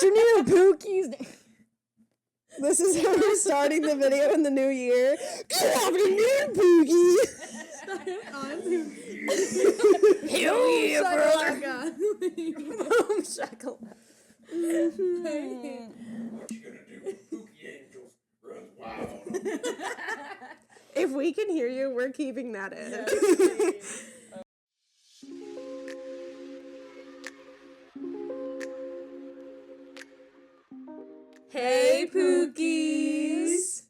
afternoon, pookies. This is how we're starting the video in the new year. Good afternoon, pookies. Hell yeah, brother. Boom shakalaka. What you gonna do? Pookie angels run wild. If we can hear you, we're keeping that in. Yes, Hey, Pookies!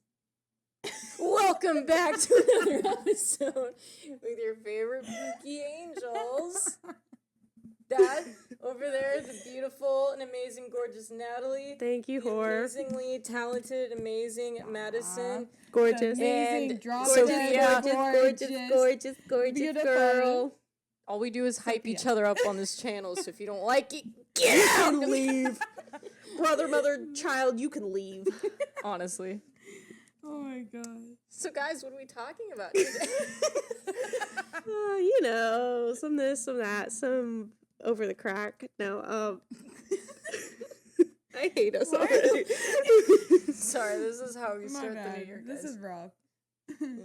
Welcome back to another episode with your favorite Pookie Angels. That over there, the beautiful and amazing, gorgeous Natalie. Thank you, The whore. amazingly talented, amazing Madison. Gorgeous. And Sophia. Gorgeous Beautiful. girl. All we do is hype Sophia. each other up on this channel, so if you don't like it, get out! You can leave. Brother, mother, child, you can leave. Honestly. Oh my god. So guys, what are we talking about today? You know, some this, some that, some over the crack. No, I hate us already. Sorry, this is how we My start the bad. new year, guys. This is rough.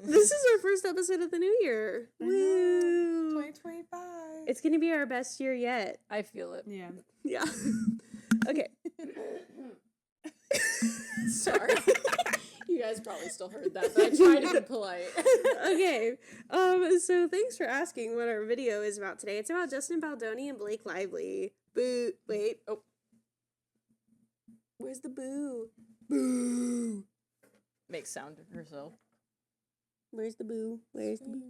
This is our first episode of the new year. I know. Woo! 2025. It's gonna be our best year yet. I feel it. Yeah. Yeah. Okay. Sorry. You guys probably still heard that, but I tried to be polite. Okay. So thanks for asking what our video is about today. It's about Justin Baldoni and Blake Lively. Boo. Wait. Oh. Where's the boo? Boo. Makes sound herself. Where's the boo? Where's the boo?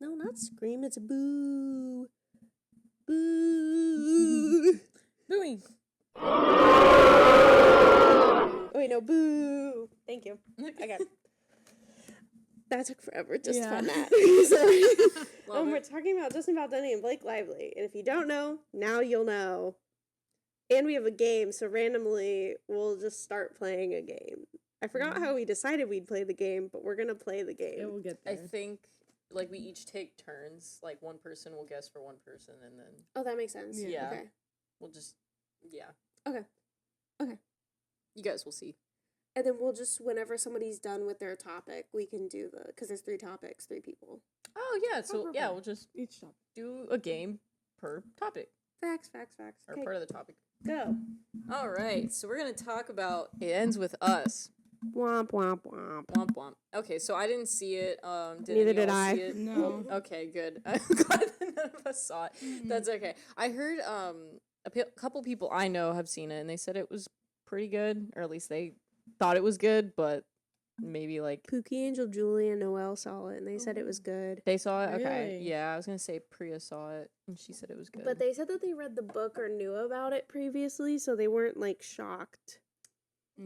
No, not scream. It's a boo. Boo. Booing. Oh, wait, no, boo. Thank you. Okay. That took forever just Yeah. to find that. Sorry. Love We're it. talking about Justin Baldoni and Blake Lively. And if you don't know, now you'll know. And we have a game, so randomly we'll just start playing a game. I forgot how we decided we'd play the game, but we're going to play the game. It will get I there. think, like, we each take turns. Like, one person will guess for one person, and then Oh, that makes sense. Yeah. Okay. we'll just, yeah. Okay. Okay. You guys will see. And then we'll just, whenever somebody's done with their topic, we can do because there's 3 topics, 3 people. Oh, yeah, so, yeah, we'll just Each top. do a game per topic, Facts. or Okay, part of the topic. go. All right, so we're going to talk about It Ends With Us. Womp, womp, womp. Womp womp. Okay, so I didn't see it. Did Neither any did y'all I. see it? No. Okay, good. I'm glad that none of us saw it. That's okay. I heard a couple people I know have seen it, and they said it was pretty good, or at least they thought it was good, but maybe like Pookie, Angel, Julie, and Noelle saw it, and they said it was good. they saw it. Okay, Really? yeah, I was gonna say Priya saw it, and she said it was good. But they said that they read the book or knew about it previously, so they weren't, like, shocked.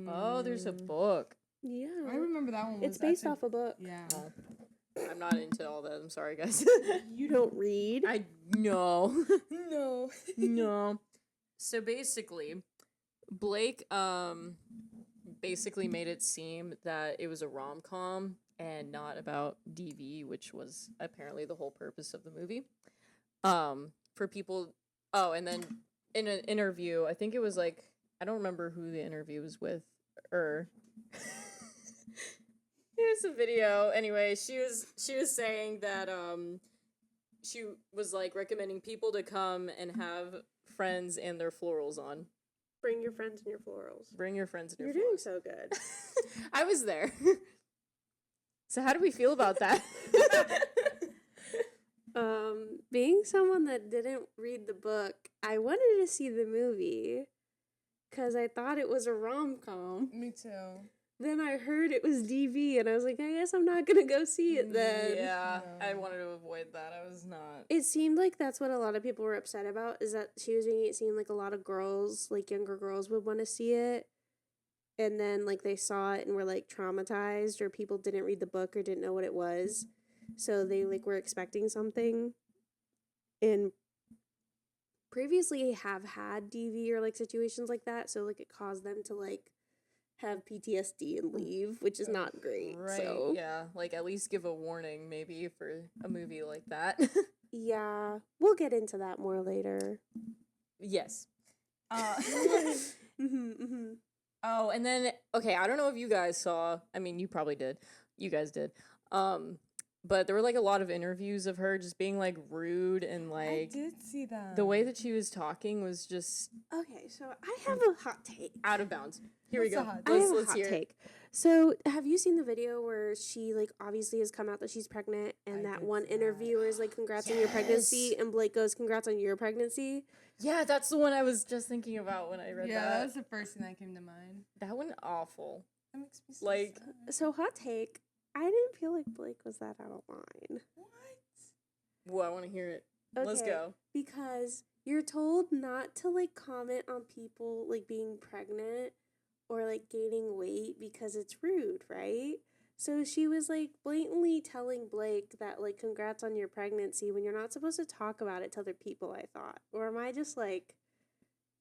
Oh, there's a Mm. book. Yeah. I remember that one. It's Was based actually- off a book. Yeah. Oh, I'm not into all that. I'm sorry, guys. You don't read? I no. No. No. So basically, Blake basically made it seem that it was a rom-com and not about DV, which was apparently the whole purpose of the movie. For people and then in an interview, I think it was like, I don't remember who the interview was with, or here's a video. Anyway, she was saying that she was like recommending people to come and have friends and their florals on. Bring your friends and your florals. Bring your friends and your You're doing florals. so good. I was there. So how do we feel about that? Being someone that didn't read the book, I wanted to see the movie because I thought it was a rom-com. Me too. Then I heard it was DV, and I was like, I guess I'm not gonna go see it then. Yeah, No. I wanted to avoid that. I was not. It seemed like that's what a lot of people were upset about, is that she was making it seem like a lot of girls, like younger girls, would want to see it. And then, like, they saw it and were, like, traumatized, or people didn't read the book or didn't know what it was. So they, like, were expecting something. And previously have had DV or, like, situations like that. So, like, it caused them to, like, have PTSD and leave, which is not great. Right. So, Yeah. Like at least give a warning maybe for a movie like that. yeah, we'll get into that more later. Yes. Oh, and then okay, I don't know if you guys saw. I mean, you probably did. You guys did. But there were like a lot of interviews of her just being like rude and I like did see that. the way that she was talking was just Okay, so I have a hot take. out of bounds. Here we What's the go. hot I have a Let's hot hear it. take. So, have you seen the video where she like obviously has come out that she's pregnant, and I that did one see that. interviewer is like, "Congrats on your pregnancy," Yes. and Blake goes, "Congrats on your pregnancy." Yeah, that's the one I was just thinking about when I read Yeah, that that. was the first thing that came to mind. That one awful. That makes me so Like- sad. So, hot take. I didn't feel like Blake was that out of line. What? Whoa, I want to hear it. Let's Okay, go. Because you're told not to like comment on people like being pregnant or like gaining weight because it's rude, right? So she was like blatantly telling Blake that like congrats on your pregnancy when you're not supposed to talk about it to other people, I thought. Or am I just like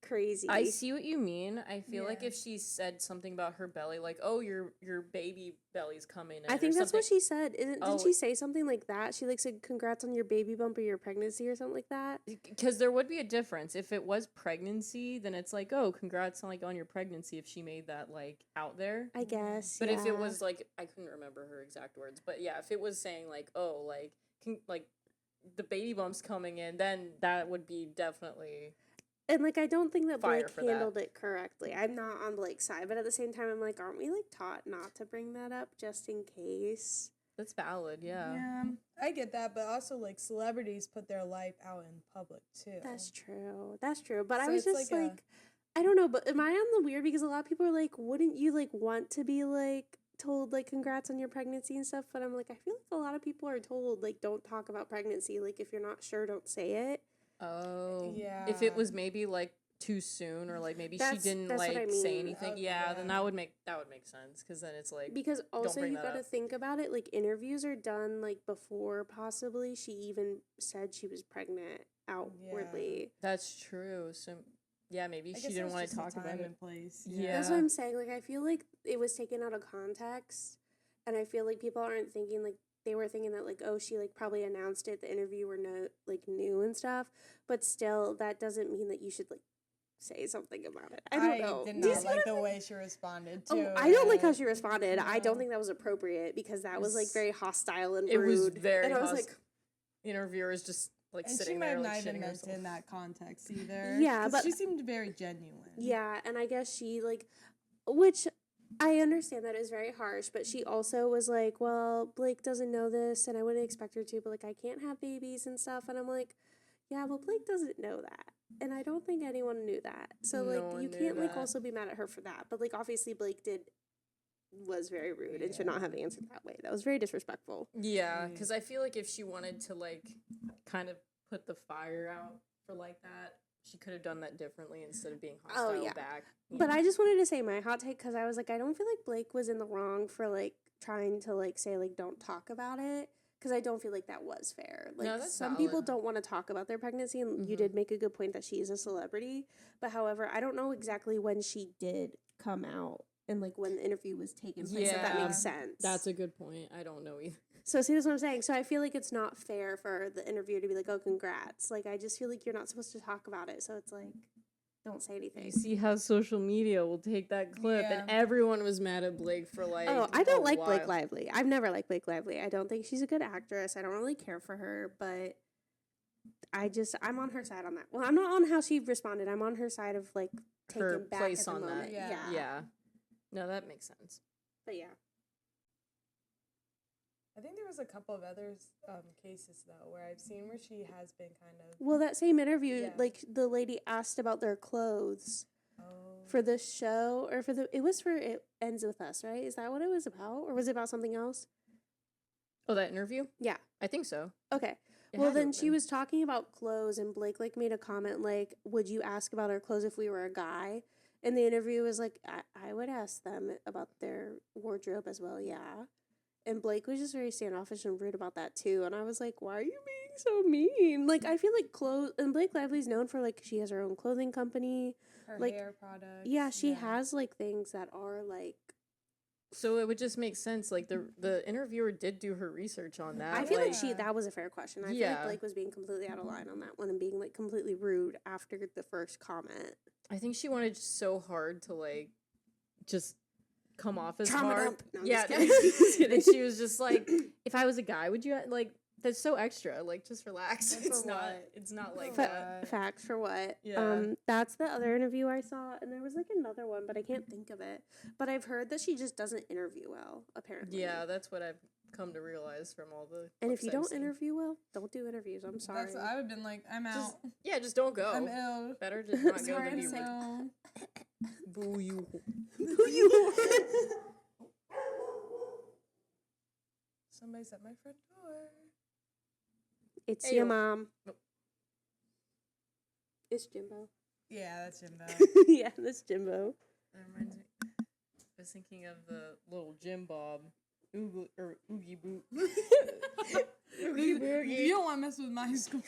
crazy? I see what you mean. I feel like Yeah. if she said something about her belly, like, "Oh, your baby belly's coming," in I think or that's what something. she said. Didn't Oh. she say something like that? She like said congrats on your baby bump or your pregnancy or something like that. Because there would be a difference if it was pregnancy. Then it's like, "Oh, congrats on like on your pregnancy." If she made that like out there, I guess. but if it yeah. was like, I couldn't remember her exact words, but yeah, if it was saying like, "Oh, like the baby bump's coming in," then that would be definitely. And like I don't think that Fire Blake for that. handled it correctly. I'm not on Blake's side, but at the same time I'm like, aren't we like taught not to bring that up just in case? That's valid, yeah. Yeah, I get that, but also like celebrities put their life out in public too. That's true. That's true. But I So was it's just like a- like I don't know, but am I on the weird because a lot of people are like, wouldn't you like want to be like told like congrats on your pregnancy and stuff? But I'm like, I feel like a lot of people are told like don't talk about pregnancy. Like if you're not sure, don't say it. Oh, Yeah. If it was maybe like too soon, or like maybe she didn't that's what like I say mean. anything, Okay, yeah, then yeah. that would make sense. Because then it's like, Because also bring you that got to up. think about it. Like interviews are done like before possibly she even said she was pregnant outwardly. that's true. So yeah, maybe I she guess didn't that's want just to the talk about time it. and place. Yeah. That's what I'm saying. Like I feel like it was taken out of context, and I feel like people aren't thinking like they were thinking that like, oh, she like probably announced it, the interviewer knew and stuff, but still that doesn't mean that you should like say something about it. I don't know. did Do you not see what like I'm the saying? way she responded Oh, to I don't like how it. she responded. I don't No. think that was appropriate because that was like It's- very hostile and It rude. was very and I was hostile. like, Interviewers just like And she sitting might there have like not even shitting meant it herself. in that context either. Yeah, 'cause but- she seemed very genuine. yeah, and I guess she like, which I understand that is very harsh, but she also was like, well, Blake doesn't know this, and I wouldn't expect her to, but like I can't have babies and stuff, and I'm like, yeah, well, Blake doesn't know that, and I don't think anyone knew that, so No like one you knew can't like that. also be mad at her for that, but like obviously Blake was very rude and should not have answered that way. That was very disrespectful. Yeah, because I feel like if she wanted to like kind of put the fire out for like that, she could have done that differently instead of being hostile yeah. back. you But know? I just wanted to say my hot take because I was like, I don't feel like Blake was in the wrong for like trying to like say like don't talk about it because I don't feel like that was fair. Like No, that's some people valid. don't want to talk about their pregnancy, and you Mhm. did make a good point that she is a celebrity. But however, I don't know exactly when she did come out and like when the interview was taking place. If that Yeah, makes sense. That's a good point. I don't know either. So see, that's what I'm saying. So I feel like it's not fair for the interviewer to be like, "Oh, congrats!" Like I just feel like you're not supposed to talk about it. So it's like, don't say anything. You see how social media will take that clip, and Yeah. everyone was mad at Blake for like. Oh, I don't a like Blake while. Lively. I've never liked Blake Lively. I don't think she's a good actress. I don't really care for her, but I'm on her side on that. Well, I'm not on how she responded. I'm on her side of like taking Her back place at the on that. moment. Yeah. Yeah. No, that makes sense. But yeah. I think there was a couple of other cases though where I've seen where she has been kind of. Well, that same interview, Yeah. like the lady asked about their clothes Oh. for the show or for it was for It Ends With Us, right? Is that what it was about? Or was it about something else? Oh, that interview? Yeah. I think so. Okay. It Well, had to then have she been. was talking about clothes, and Blake like made a comment like, "Would you ask about our clothes if we were a guy?" And the interview was like, "I would ask them about their wardrobe as well, yeah." And Blake was just very standoffish and rude about that too. And I was like, "Why are you being so mean?" Like I feel like clothes, and Blake Lively's known for like she has her own clothing company. Her like, hair products. Yeah, she has like things that are like. So it would just make sense. Like the interviewer did do her research on that. I feel like Yeah. that was a fair question. I feel Yeah. like Blake was being completely out of line on that one and being like completely rude after the first comment. I think she wanted so hard to like just come off as Trauma hard. dump. No, I'm Yeah, just kidding. and she was just like, if I was a guy, would you like? That's so extra. Like, just relax. For It's not. what? It's not like For that. Facts for what? Yeah. That's the other interview I saw, and there was like another one, but I can't think of it. But I've heard that she just doesn't interview well, apparently. Yeah, that's what I've come to realize from all the. And if clips you I've don't seen. interview well, don't do interviews. I'm sorry. That's I would have been like, I'm out. Just don't go. I'm ill. Better to not go Sorry, than I'm be like, ill. boo you. Somebody's at my front door. It's Hey, your yo. mom. Nope. It's Jimbo. Yeah, that's Jimbo. Yeah, that's Jimbo. That reminds me. I was thinking of the little Jim Bob. Oogie Boot. Oogie Boogie. You don't want to mess with my school.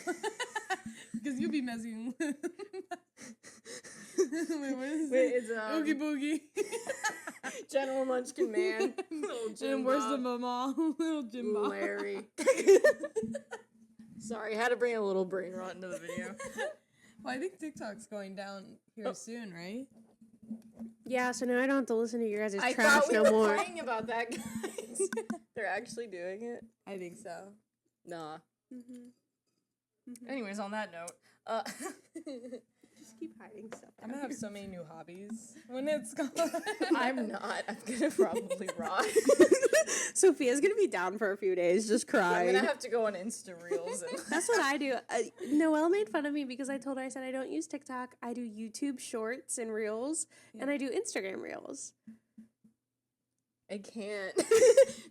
Because you'll be messing with... Wait, what is Wait, it? it's Oogie Boogie. General Munchkin Man. Little Jim And where's the Bob. mama? Little Jim Bob. Larry. Sorry, had to bring a little brain rot into the video. Well, I think TikTok's going down here soon, right? Yeah, so now I don't have to listen to your guys' I trash thought we no were more. praying about that, guys. They're actually doing it? I think so. Nah. Mm-hmm. Anyways, on that note, Just keep hiding stuff. I'm gonna have so many new hobbies when it's gone. I'm not. I'm gonna probably rot. Sophia's gonna be down for a few days, just I'm crying. gonna have to go on Insta Reels. And That's what I do. Noelle made fun of me because I told her, I said, I don't use TikTok. I do YouTube shorts and reels, and I do Instagram reels. I can't.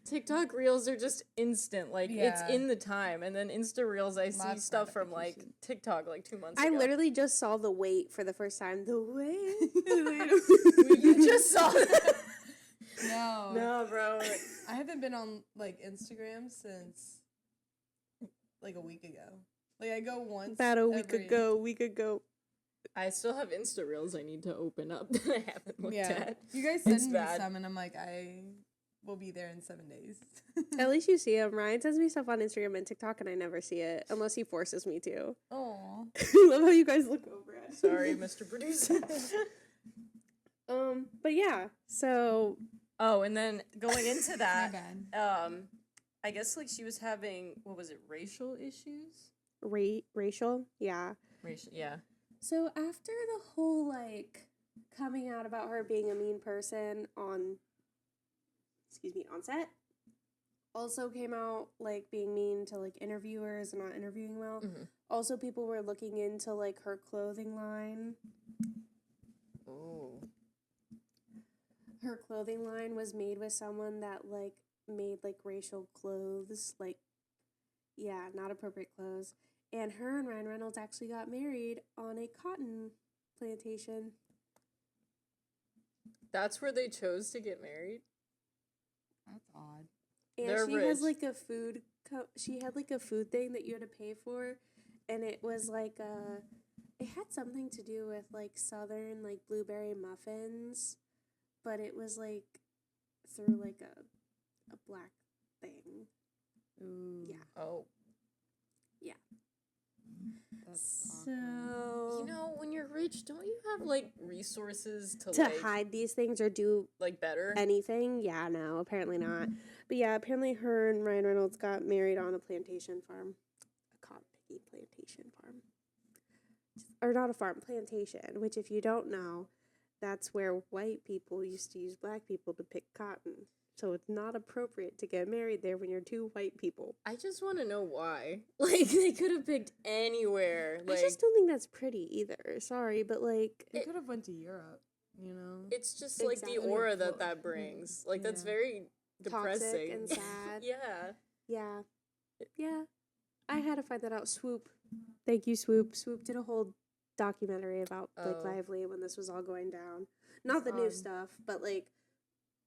TikTok Reels are just instant. Like, it's Yeah. in the time. And then Insta Reels, I see Lots of stuff from, like, gratification. TikTok, like, 2 months I ago. literally just saw The Wait for the first time. The Wait. You just saw that? No. No, bro. I haven't been on, like, Instagram since, like, a week ago. Like, I go once About a week every- ago. I still have Insta Reels I need to open up that I haven't looked Yeah. at. You guys It's send me bad. some, and I'm like, I will be there in 7 days. At least you see him. Ryan sends me stuff on Instagram and TikTok, and I never see it unless he forces me to. Oh. I love how you guys look over it. Sorry, Mr. Producer. But yeah, so Oh, and then going into My that, bad. I guess, like, she was having, what was it, racial issues? racial, yeah. Yeah. So after the whole like coming out about her being a mean person on set, also came out like being mean to like interviewers and not interviewing well. Mhm. Also, people were looking into like her clothing line. Oh. Her clothing line was made with someone that like made like racial clothes, like yeah, not appropriate clothes. And her and Ryan Reynolds actually got married on a cotton plantation. That's where they chose to get married? That's odd. And They're she rich. has like a food she had like a food thing that you had to pay for, and it was like it had something to do with like southern like blueberry muffins, but it was like through like a black thing. Ooh. Yeah. Oh. That's awkward. So You know, when you're rich, don't you have, like, resources to to like, hide these things or do like, better? anything? Yeah, no, apparently not. But yeah, apparently her and Ryan Reynolds got married on a plantation farm. A cotton picking plantation farm. Or not a farm, plantation, which if you don't know, that's where white people used to use black people to pick cotton. So it's not appropriate to get married there when you're two white people. I just want to know why. Like, they could have picked anywhere. Like, I just don't think that's pretty either. Sorry, but like You could have went to Europe, you know? it's just, like, the Exactly. aura that brings. Like, that's Yeah. very depressing. toxic and sad. Yeah. Yeah. Yeah. I had to find that out. Swoop. Thank you, Swoop. Swoop did a whole documentary about Blake Oh. Lively when this was all going down. Not the new odd. stuff, but like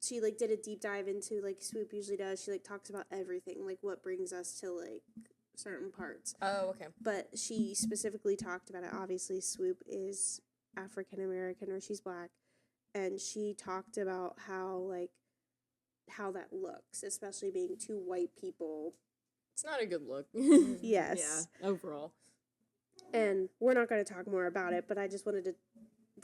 she like did a deep dive into like Swoop usually does. She like talks about everything, like what brings us to like certain parts. Oh, okay. But she specifically talked about it. Obviously, Swoop is African American or she's black, and she talked about how that looks, especially being two white people. It's not a good look. Yes. Yeah, overall. And we're not going to talk more about it, but I just wanted to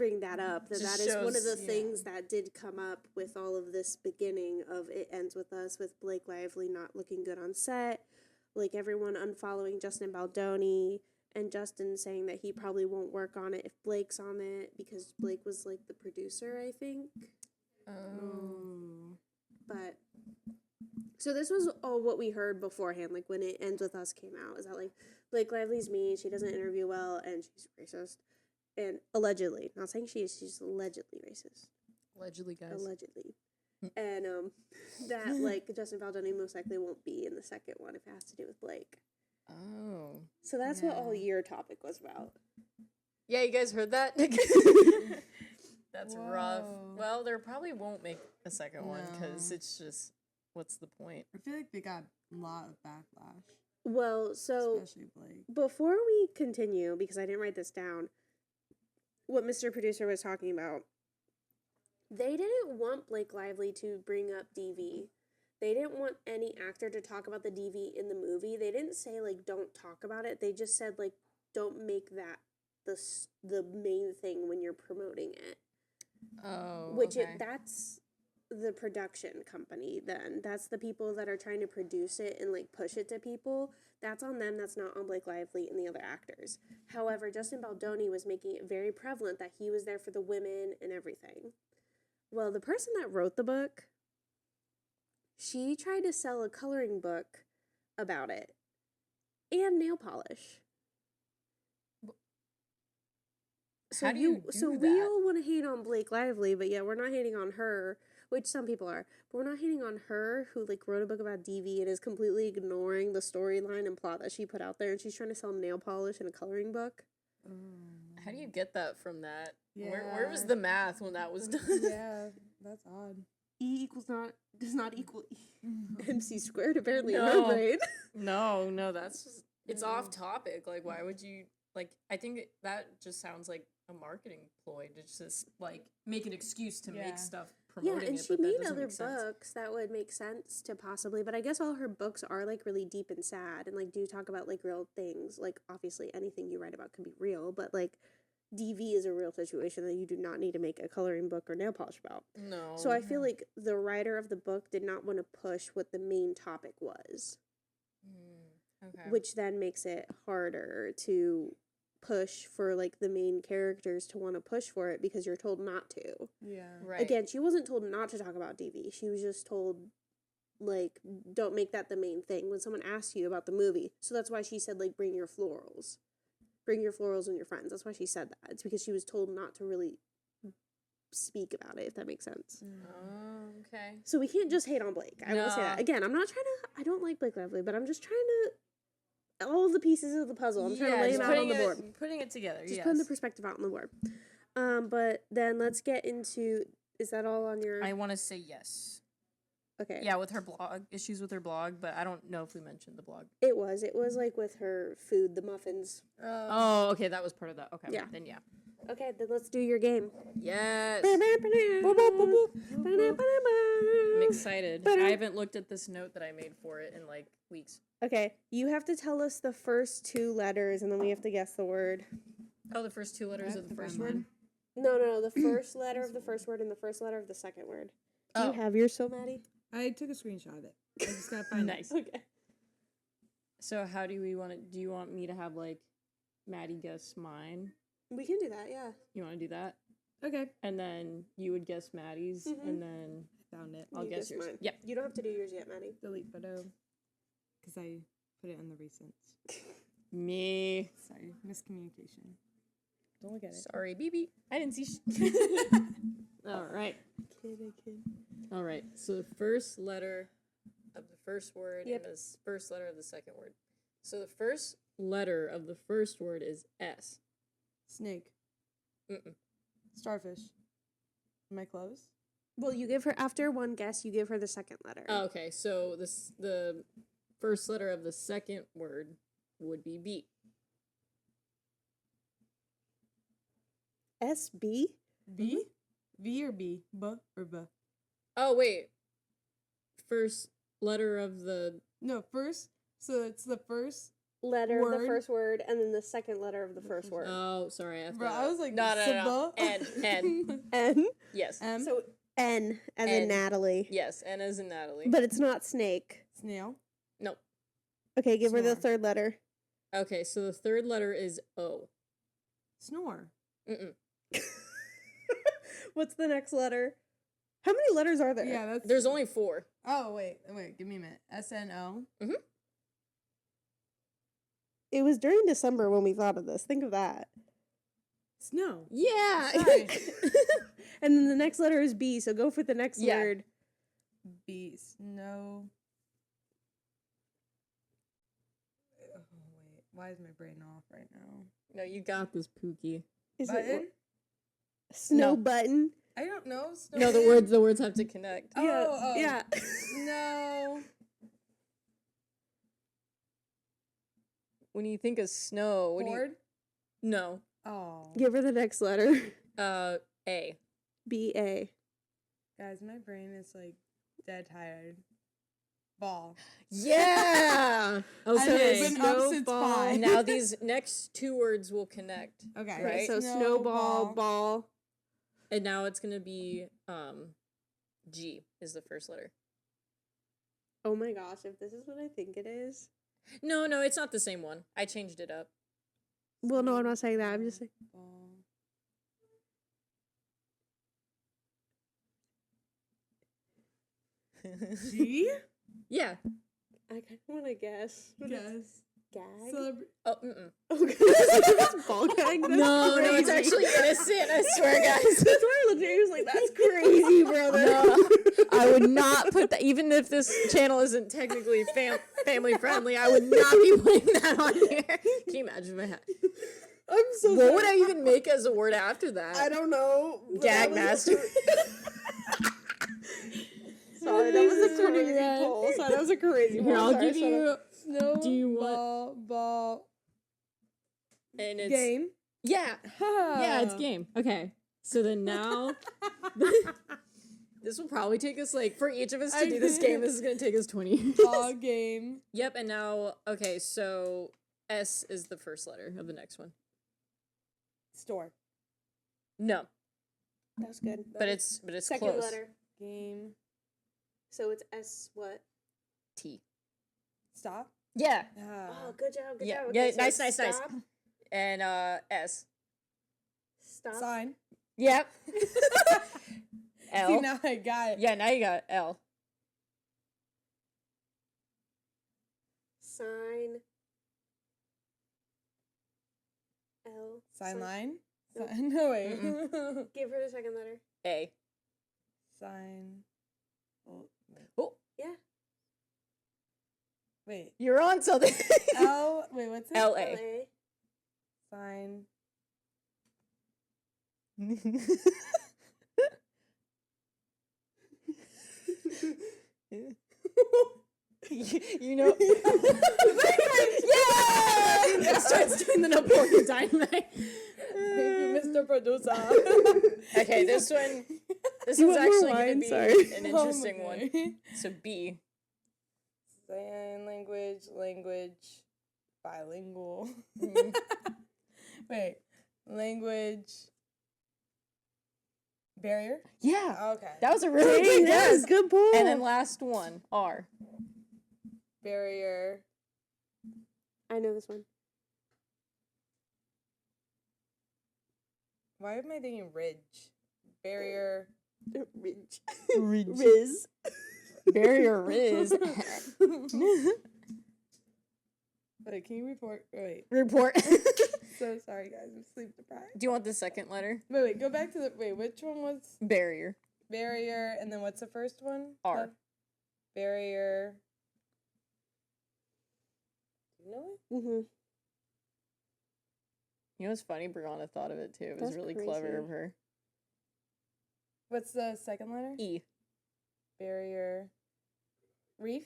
bring that up. That Just that is one of the shows- things that did come up with all of this beginning of It Ends With Us, with Blake Lively not looking good on set, like everyone unfollowing Justin Baldoni, and Justin saying that he probably won't work on it if Blake's on it, because Blake was like the producer, I think. Oh. But so this was all what we heard beforehand, like when It Ends With Us came out, is that like Blake Lively's mean, she doesn't interview well, and she's racist. And allegedly, not saying she is, she's allegedly racist. Allegedly, guys. Allegedly. And that like Justin Baldoni most likely won't be in the second one if it has to do with Blake. Oh. So that's what all Yeah. your topic was about. Yeah, you guys heard that? That's rough. Whoa. Well, there probably won't make a second one because No. it's just, what's the point? I feel like they got a lot of backlash, Well, so especially Blake. before we continue, because I didn't write this down, what Mr. Producer was talking about, they didn't want Blake Lively to bring up DV. They didn't want any actor to talk about the DV in the movie. They didn't say, like, don't talk about it. They just said, like, don't make that the main thing when you're promoting it. Oh, Which okay. that's the production company then. That's the people that are trying to produce it and like push it to people. That's on them. That's not on Blake Lively and the other actors. However, Justin Baldoni was making it very prevalent that he was there for the women and everything. Well, the person that wrote the book, she tried to sell a coloring book about it and nail polish. So How do you do so we that? all want to hate on Blake Lively, but yeah, we're not hating on her, which some people are. But we're not hating on her, who like wrote a book about DV and is completely ignoring the storyline and plot that she put out there, and she's trying to sell nail polish in a coloring book. How do you get that from that? Where was Yeah. the math when that was done? Yeah, that's odd. E equals not does not equal MC squared apparently in No. her brain. No, that's just, it's No. off topic. Like, why would you, like, I think that just sounds like a marketing ploy to just, like, make an excuse to Yeah. make stuff Yeah, promoting and it, she but that made doesn't other make sense. books that would make sense to possibly, but I guess all her books are like really deep and sad and like do talk about like real things. Like obviously anything you write about can be real, but like DV is a real situation that you do not need to make a coloring book or nail polish about. No. So I feel like the writer of the book did not want to push what the main topic was, Okay. which then makes it harder to push for like the main characters to want to push for it because you're told not to. Yeah. Right. Again, she wasn't told not to talk about DV. She was just told, like, don't make that the main thing when someone asks you about the movie. So that's why she said, like, bring your florals. Bring your florals and your friends. That's why she said that. It's because she was told not to really speak about it, if that makes sense. Oh, okay. So we can't just hate on Blake. I will say that. No. Again, I'm not trying to, I don't like Blake Lively, but I'm just trying to, all the pieces of the puzzle, I'm trying to lay just them out on the board. Putting it together, Just yes. putting the perspective out on the board. But then let's get into, is that all on your, I want to say yes. okay. Yeah, with her blog, issues with her blog, but I don't know if we mentioned the blog. It was like with her food, the muffins. Oh, okay, that was part of that. Okay, Yeah. then yeah. Okay, then let's do your game. Yes. I'm I'm excited. I haven't looked at this note that I made for it in like weeks. Okay, you have to tell us the first two letters and then we have to guess the word. Oh, the first two letters of the first find word? mine. No, the first letter of the first word and the first letter of the second word. Do Oh. you have yours still, Maddie? I took a screenshot of it. I just gotta find Nice. Okay. So how do we want to, do you want me to have like Maddie guess mine? We can do that, yeah. You want to do that? it. Okay. And then you would guess Maddie's, and then Found it. I'll You guess yours. mine. Yep. You don't have to do yours yet, Maddie. Delete photo. Because I put it in the recents. Me. Sorry, miscommunication. Don't look at it. Sorry, BB. I didn't see. All right. Kid. All right. So the first letter of the first word Yep. and the first letter of the second word. So the first letter of the first word is S. Snake. Mm-mm. Starfish. Am I close? Well, you give her, after one guess, you give her the second letter. Oh, okay. So the first letter of the second word would be B. SB? B? V or B? B or B? Oh wait. First letter of the No, first. So it's the first letter of the Word. first word and then the second letter of the first word. Oh, sorry. I Bro, thought- I was like, no. Sybil. N. N. Yes. M. So N as in N. Natalie. Yes, N as in Natalie. But it's not snake. Snail. No. Okay, give her the Snore. third letter. Okay, so the third letter is O. Snore. Mm-mm. What's the next letter? How many letters are there? Yeah, that's. There's only 4. Oh wait, give me a minute. SNO. It was during December when we thought of this. Think of that. Snow. Yeah. Sorry. And then the next letter is B, so go for the next Yeah. word. B. Snow. Oh wait, why is my brain off right now? No, you got this, Pookie. Is Button. it snow No. button? I don't know. Snow. No, the words have to connect. Oh. Yeah. Snow. When you think of snow, what do you? Board. No. Oh. Give her the next letter. A. B A. Guys, my brain is like dead tired. Ball. Yeah. Okay. been up since Snowball. 5. Now these next 2 words will connect, Okay. Okay, Right. so snowball, ball. and now it's gonna be G is the first letter. Oh my gosh, if this is what I think it is. No, it's not the same one. I changed it up. Well, no, I'm not saying that. I'm just saying. Ball. G. Yeah. I kind of want to guess. What is Yes. gag? Oh. Mm-mm. Okay. It's ball gag? That's No, it's crazy. actually innocent. I swear, guys. That's why I looked at you. I was like, that's crazy, brother. No, I would not put that. Even if this channel isn't technically family friendly, I would not be putting that on here. Can you imagine if I had? I'm so What would I even make as a word after that? I don't know. but Gag that was- master. Sorry, that was a Sorry, crazy guys. poll. Sorry, that was a crazy Here, poll. I'll Sorry, give shut you. up. Snow. Do you want- ball? And it's Game. yeah, yeah, it's game. Okay, so then now this will probably take us like for each of us to do this game. This is gonna take us 20 years. Ball game. Yep, and now okay, so S is the first letter of the next one. Store. No, That was good. but it's Second close. letter. Game. So it's S what? T. Stop. Yeah, Oh, good job. Good yeah, job. yeah. Okay, so Nice, nice. stop, And S. Stop. Sign. Yep. L. See, now I got it. Yeah, now you got L. Sign. L. Sign line. Nope. No wait. Give her the second letter. A. Sign. Oh, Oh, Yeah. wait. you're on something. L. Wait, what's it? L A. L-A. Sign. You know. Yeah! Starts doing the Napoleon Dynamite. Thank you, Mr. Producer. Okay, this one. This You one's want more actually going wine? to be Sorry. an interesting one. one. So B. Sign language, bilingual. Mhm. Wait, language. Barrier. Yeah, Okay. that was a really Dang, good that was guess. good pull. And then last one, R. Barrier. I know this one. Why am I thinking ridge? Barrier. Ridge. Ridge. Riz. Barrier Riz. Wait, can you report? Wait. Report. So sorry, guys. I'm sleep deprived. Do you want the second letter? Wait, go back to the. Wait, which one was Barrier. barrier? And then what's the first one? R. Barrier. Do you know it? Mm-hmm. You know what's funny? Brianna thought of it too. It was That's really clever crazy. of her. What's the second letter? E. Barrier. Reef.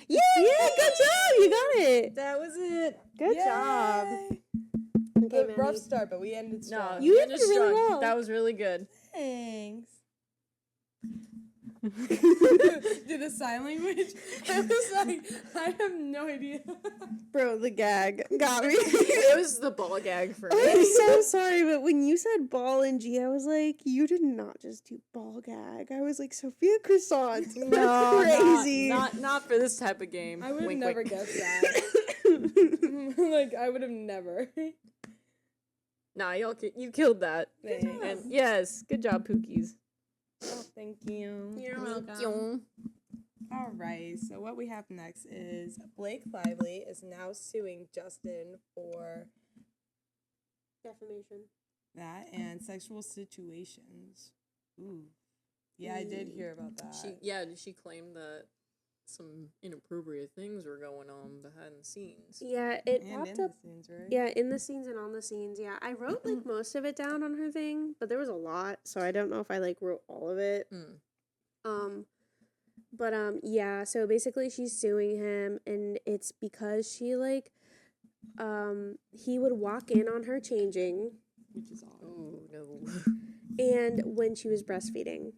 Yeah! Yeah, good job. You got it. That was it. Good job. Yay! Okay, Rough Maddie. start, but we ended No, strong. You ended did really strong. well. That was really good. Thanks. Do the sign language? I was like, I have no idea. Bro, the gag got me. It was the ball gag for I'm me. so sorry, but when you said ball and G, I was like, you did not just do ball gag. I was like, Sophia croissant. No, Crazy. not for this type of game. I would have Wink, never wink. guessed that. Like, I would have never. Nah, you killed that. Thanks. And yes, good job, Pookies. Oh, thank you. You're Thank you. All right, so what we have next is Blake Lively is now suing Justin for Defamation. that and sexual situations. Ooh. Yeah, I did hear about that. She claimed that some inappropriate things were going on behind the scenes. Yeah, it and popped in up. the scenes, right? Yeah, in the scenes and on the scenes. Yeah, I wrote like most of it down on her thing, but there was a lot, so I don't know if I like wrote all of it. Yeah, so basically she's suing him, and it's because she like he would walk in on her changing, Which is odd. Ooh, no. and when she was breastfeeding,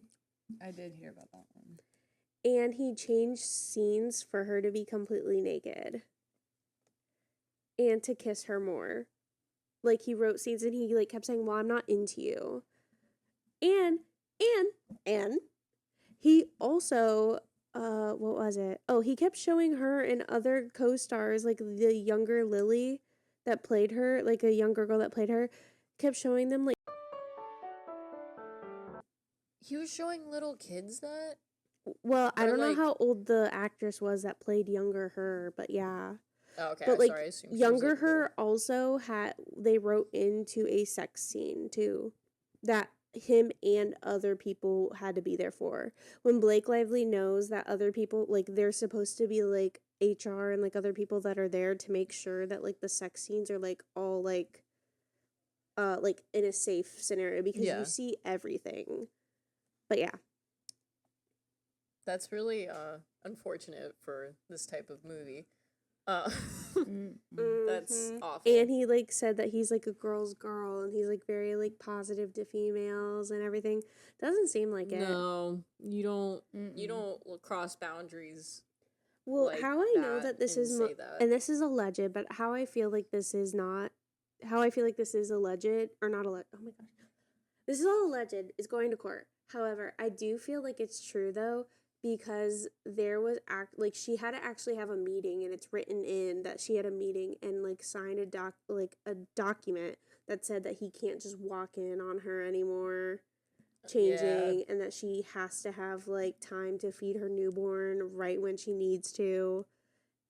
I did hear about that one. and he changed scenes for her to be completely naked and to kiss her more. Like, he wrote scenes and he like kept saying, well, I'm not into you. And he also what was it? Oh, he kept showing her and other co-stars, like the younger Lily that played her, like a younger girl that played her, kept showing them like, He was showing little kids that? well, I Or, don't know like- how old the actress was that played younger her, but yeah. Oh, okay, But like sorry, I assumed she was, younger like, her little. also they wrote into a sex scene too, that him and other people had to be there for. When Blake Lively knows that other people, like, they're supposed to be like HR and like other people that are there to make sure that like the sex scenes are like all like in a safe scenario, because Yeah. you see everything. But yeah. That's really unfortunate for this type of movie. That's Mhm. awful. And he like said that he's like a girl's girl, and he's like very like positive to females and everything. Doesn't seem like it. No, you don't. You Mm-mm. don't cross boundaries. Well, like how I know that this and is say that. and this is alleged, but how I feel like this is not, how I feel like this is alleged or not alleged. Oh my gosh, this is all alleged. Is going to court. However, I do feel like it's true though, because there was like she had to actually have a meeting, and it's written in that she had a meeting and like signed a document that said that he can't just walk in on her anymore changing, and that she has to have like time to feed her newborn right when she needs to,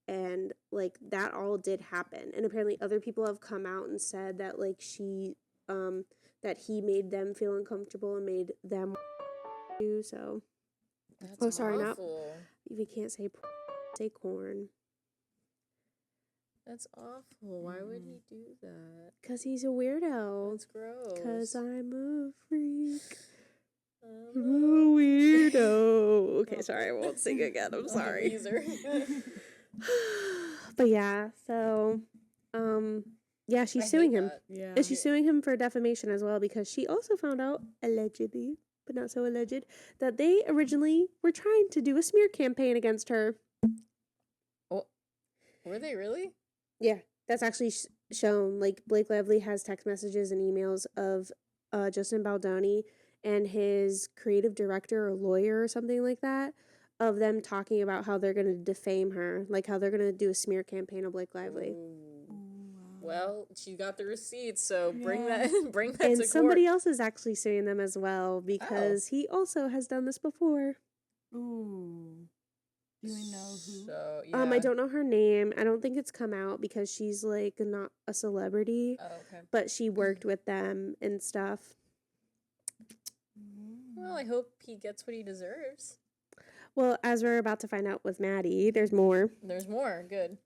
and like that all did happen. And apparently other people have come out and said that like she that he made them feel uncomfortable and made them do so. That's Oh, sorry, not- awful. We can't say say corn That's awful. Why would he do that? because he's a weirdo. That's gross. Because I'm a freak. I'm a Um, weirdo. Okay, sorry, I won't sing again. I'm okay, sorry. Weezer. But yeah, so yeah, she's I suing hate him. that. Yeah. And she's suing him for defamation as well, because she also found out, allegedly, but not so alleged, that they originally were trying to do a smear campaign against her. Were they really? Yeah, that's actually shown. Like, Blake Lively has text messages and emails of Justin Baldoni and his creative director or lawyer or something like that, of them talking about how they're going to defame her, like how they're going to do a smear campaign of Blake Lively. Ooh. Well, she got the receipts, so bring Yeah. that bring that And to somebody court. else is actually suing them as well, because he also has done this before. Ooh. Do we know who? So, yeah. I don't know her name. I don't think it's come out because she's like not a celebrity, Oh, okay. but she worked with them and stuff. Well, I hope he gets what he deserves. Well, as we're about to find out with Maddie, there's more. There's more. Good.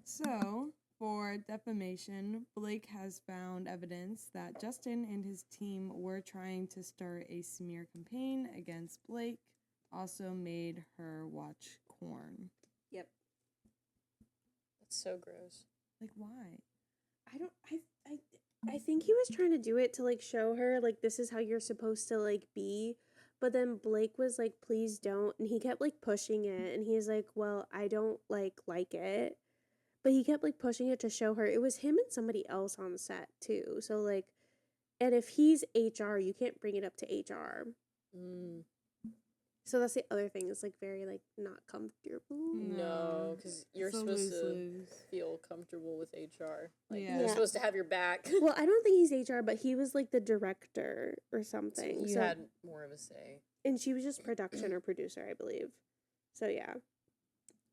So, for defamation, Blake has found evidence that Justin and his team were trying to start a smear campaign against Blake, also made her watch corn. Yep. That's so gross. Like, why? I think he was trying to do it to like show her like this is how you're supposed to like be, But then Blake was like, please don't. And he kept like pushing it. And he's like, well, I don't like it. But he kept like pushing it to show her. It was him and somebody else on the set too. So like, and if he's HR, you can't bring it up to HR. Mm. So that's the other thing. It's like very like not comfortable. No, because you're It's a supposed to lose-lose. feel comfortable with HR. Like, Yeah. they're Yeah. supposed to have your back. Well, I don't think he's HR, but he was like the director or So something. you So had more of a say. and she was just production or producer, I believe. So yeah.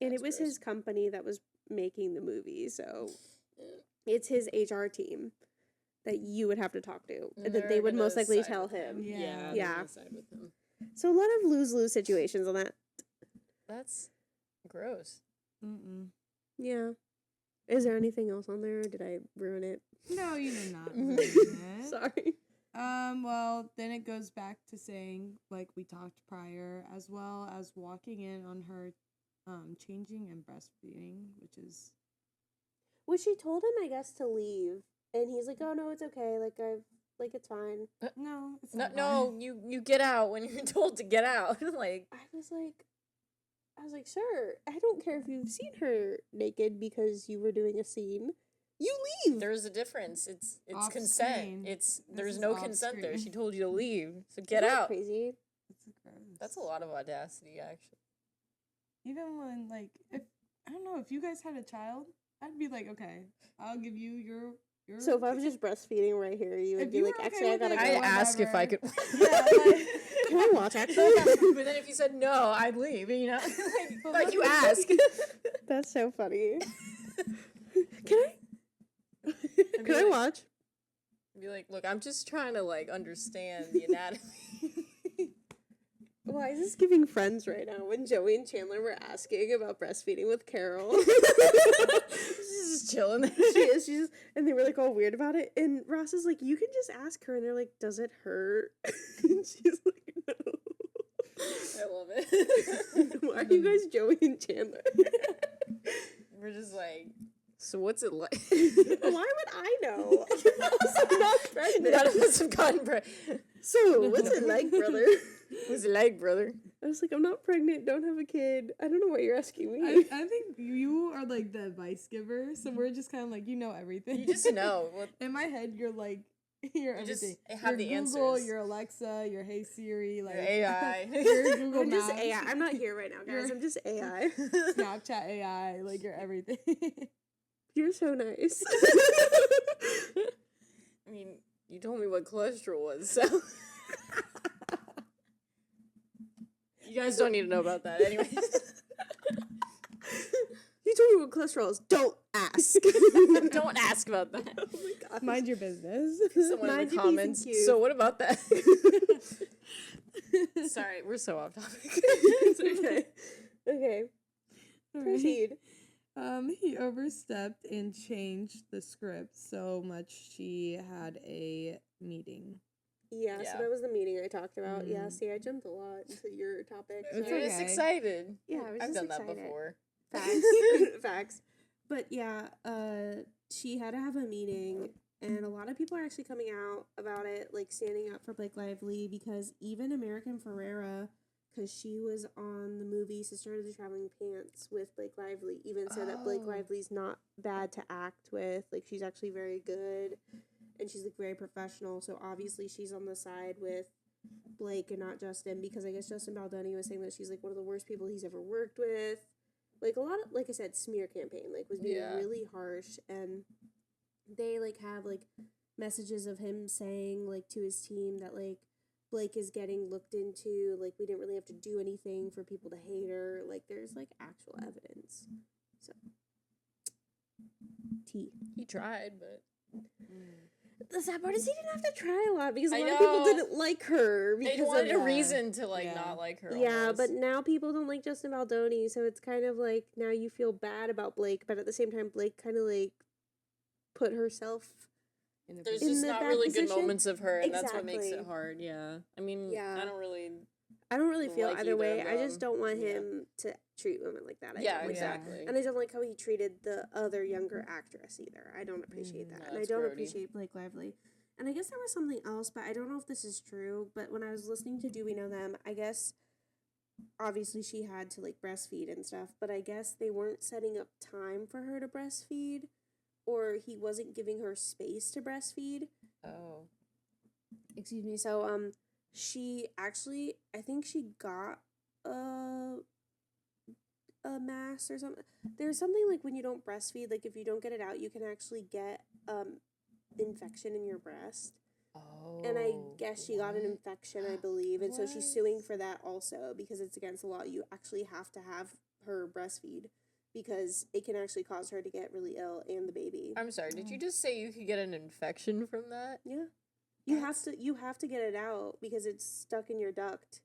And That's it was gross. his company that was making the movie, so Yeah. it's his HR team that you would have to talk to. And that they're they would gonna most likely side tell with him. Yeah. they're Yeah. gonna side with him. So a lot of lose-lose situations on that. That's gross. Mm-mm. Yeah. Is there anything else on there, or did I ruin it? No, you did not. ruin it. Sorry. Well, then it goes back to saying, like we talked prior, as well as walking in on her changing and breastfeeding, which is Well, she told him, I guess, to leave. And he's like, oh, no, it's okay. Like, it's fine. no, it's No, not no, fine. you get out when you're told to get out. Like, I was like, sir, I don't care if you've seen her naked because you were doing a scene. You leave. there's a difference. It's Off consent. screen. It's This there's is no off consent there. screen. She told you to leave. So Isn't get that out. Crazy. It's gross. That's a lot of audacity, actually. Even when, like, if I don't know, if you guys had a child, I'd be like, okay, I'll give you your. So if I was just breastfeeding right here, you would If be you like, were okay actually, I with gotta it, go. I'd whatever. ask if I could. Yeah, like, Can I watch, actually? But then if you said no, I'd leave. You know, like you look- ask. That's so funny. Can I? I'd be Can I like- watch? Be like, look, I'm just trying to like understand the anatomy. Why is this giving Friends right now when Joey and Chandler were asking about breastfeeding with Carol? She's just chilling. She's just, and they were like all weird about it. And Ross is like, you can just ask her. And they're like, does it hurt? And she's like, no. I love it. Why are you guys Joey and Chandler? We're just like, so what's it like? Why would I know? I'm not pregnant. None of us have gotten pregnant. So, what's it like, brother? What's it like, brother? I was like, I'm not pregnant, don't have a kid. I don't know why you're asking me. I think you are like the advice giver, so we're just kind of like, you know everything. You just know. What, In my head, you're like, you're You just everything. have Your the Google, answers. your Alexa, your Hey Siri, like your AI. your Google I'm just Maps, AI. I'm not here right now, guys. I'm just AI. Snapchat AI, like you're everything. You're so nice. I mean, you told me what cholesterol was, so. You guys don't need to know about that, anyways. You told me what cholesterol is. Don't ask. Don't ask about that. Oh my god. Mind your business. Someone in Mind the your P's and comments. Q's. So what about that? Sorry, we're so off topic. It's okay. Okay. Alright. Proceed. He overstepped and changed the script so much she had a meeting. Yeah, Yeah. so that was the meeting I talked about. Yeah, Mm. see, I jumped a lot into your topic. It's You're so- just okay. excited. Yeah, I was I've just done that excited. before. Facts. Facts. But yeah, she had to have a meeting, and a lot of people are actually coming out about it, like standing up for Blake Lively, because even American Ferrera, because she was on the movie Sister of the Traveling Pants with Blake Lively, even said that Blake Oh. Lively's not bad to act with. Like, she's actually very good, and she's like very professional. So obviously she's on the side with Blake and not Justin, because I guess Justin Baldoni was saying that she's like one of the worst people he's ever worked with. Like, a lot of, like I said, smear campaign, like, was being Yeah. really harsh, and they, like, have, like, messages of him saying, like, to his team that, like, Blake is getting looked into, like, we didn't really have to do anything for people to hate her, like, there's, like, actual evidence, so, T. He tried, but The sad part is he didn't have to try a lot, because a I lot of people know. didn't like her, they because wanted of a reason to like Yeah. not like her. Yeah, almost. but now people don't like Justin Baldoni, so it's kind of like now you feel bad about Blake, but at the same time, Blake kind of like put herself. In the there's in just the not bad really good position. moments of her, and that's what makes it Exactly. hard. Yeah, I mean, Yeah. I don't really. I don't really feel Like either either way. of I just them. don't want Yeah. him to treat women like that. I Yeah, don't like that. exactly. And I don't like how he treated the other younger actress either. I don't appreciate No, that. And I that's don't grody. appreciate Blake Lively. And I guess there was something else, but I don't know if this is true. But when I was listening to Do We Know Them, I guess obviously she had to like breastfeed and stuff, but I guess they weren't setting up time for her to breastfeed, or he wasn't giving her space to breastfeed. Oh. Excuse me. So she actually, I think she got a mass or something. There's something like when you don't breastfeed, like if you don't get it out, you can actually get infection in your breast. Oh. And I guess she got an infection, I believe, and so she's suing What? for that also because it's against the law. You actually have to have her breastfeed because it can actually cause her to get really ill and the baby. I'm sorry, did you just say you could get an infection from that? Yeah. You have to get it out because it's stuck in your duct.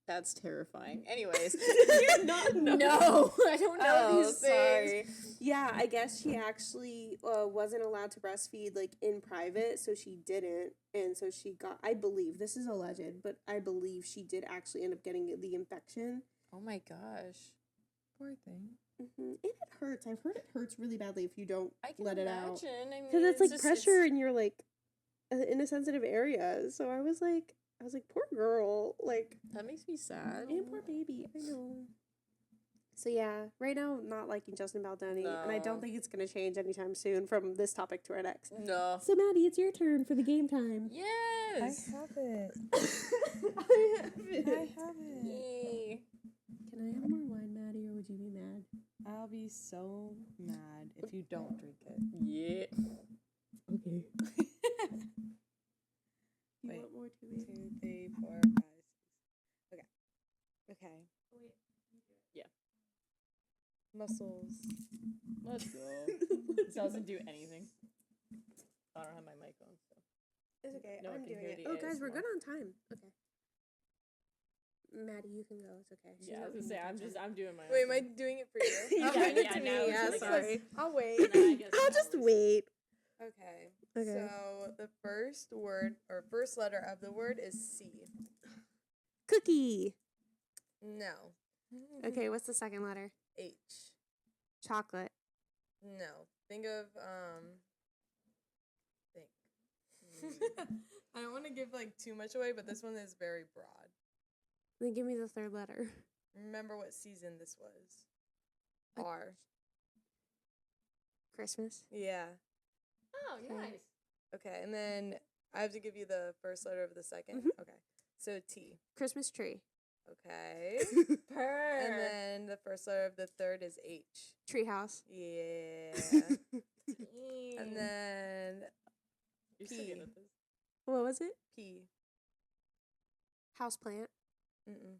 That's terrifying. Anyways. You're not No, I don't know these sorry. things. Yeah, I guess she actually wasn't allowed to breastfeed like in private, so she didn't, and so she got. I believe this is alleged, but I believe she did actually end up getting the infection. Oh my gosh. Poor thing. And it hurts. I've heard it hurts really badly if you don't I can let it imagine. out I mean, because it's like just- pressure and you're like in a sensitive area. So I was like, poor girl, like. That makes me sad. And poor baby, I know. So yeah, right now I'm not liking Justin Baldoni, and I don't No. think it's gonna change anytime soon from this topic to our next. No. So Maddie, it's your turn for the game time. Yes. I have it. I have it. I have it. Yay. Can I have more wine, Maddie, or would you be mad? I'll be so mad if you don't drink it. Yeah. Okay. You Wait, want more too? 2, 3, 4, 5, 6. Okay. Okay. Yeah. Muscles. Let's go. This doesn't do anything. I don't have my mic on, so. It's okay. No one I'm can doing hear it. the Oh, guys, we're ASMR. good on time. Okay. Maddie, you can go. It's okay. She's Yeah, I not was gonna paying say, attention. I'm doing my own Wait, am I thing. doing it for you? You're Yeah, doing it yeah, to now me. it's Yeah, like- sorry. I'll wait. And then I guess I'll just Natalie's- wait. Okay. Okay. So the first word or first letter of the word is C. Cookie. No. Okay, what's the second letter? H. Chocolate. No. Think of think. I don't want to give like too much away, but this one is very broad. Then give me the third letter. Remember what season this was. Uh, R. Christmas. Yeah. Oh, Okay. nice. Okay, and then I have to give you the first letter of the 2nd. Mhm. Okay. So T. Christmas tree. Okay. Purr. And then the first letter of the third is H. Treehouse. Yeah. And then You're so P. good at this. What was it? P. Houseplant. Mm-mm.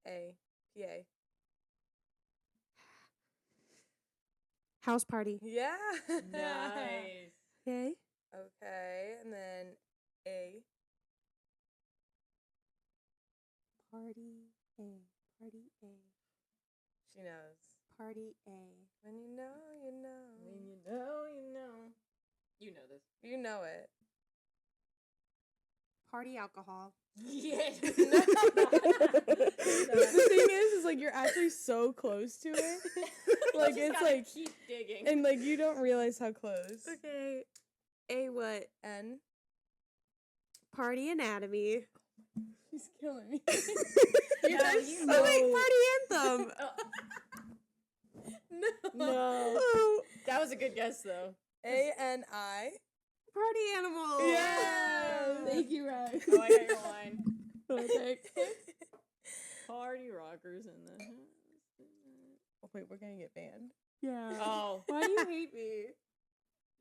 A. P-A. House party. Yeah. Nice. Okay. Okay, and then A. Party A. Party A. She knows. Party A. When you know, you know. When you know, you know. You know this. You know it. Party alcohol. Yeah. The thing is like you're actually so close to it. Like it's like keep digging. and like you don't realize how close. Okay. A what? N. Party anatomy. She's killing me. Yeah, you Oh know. wait, party anthem. Oh, No. no. Oh, That was a good guess, though. A-N-I. party animal. Yes. Thank you, Ryan. Oh, I got your line. Okay. Party rockers in the house. Oh, wait, we're gonna get banned. Yeah. Oh, Why do you hate me?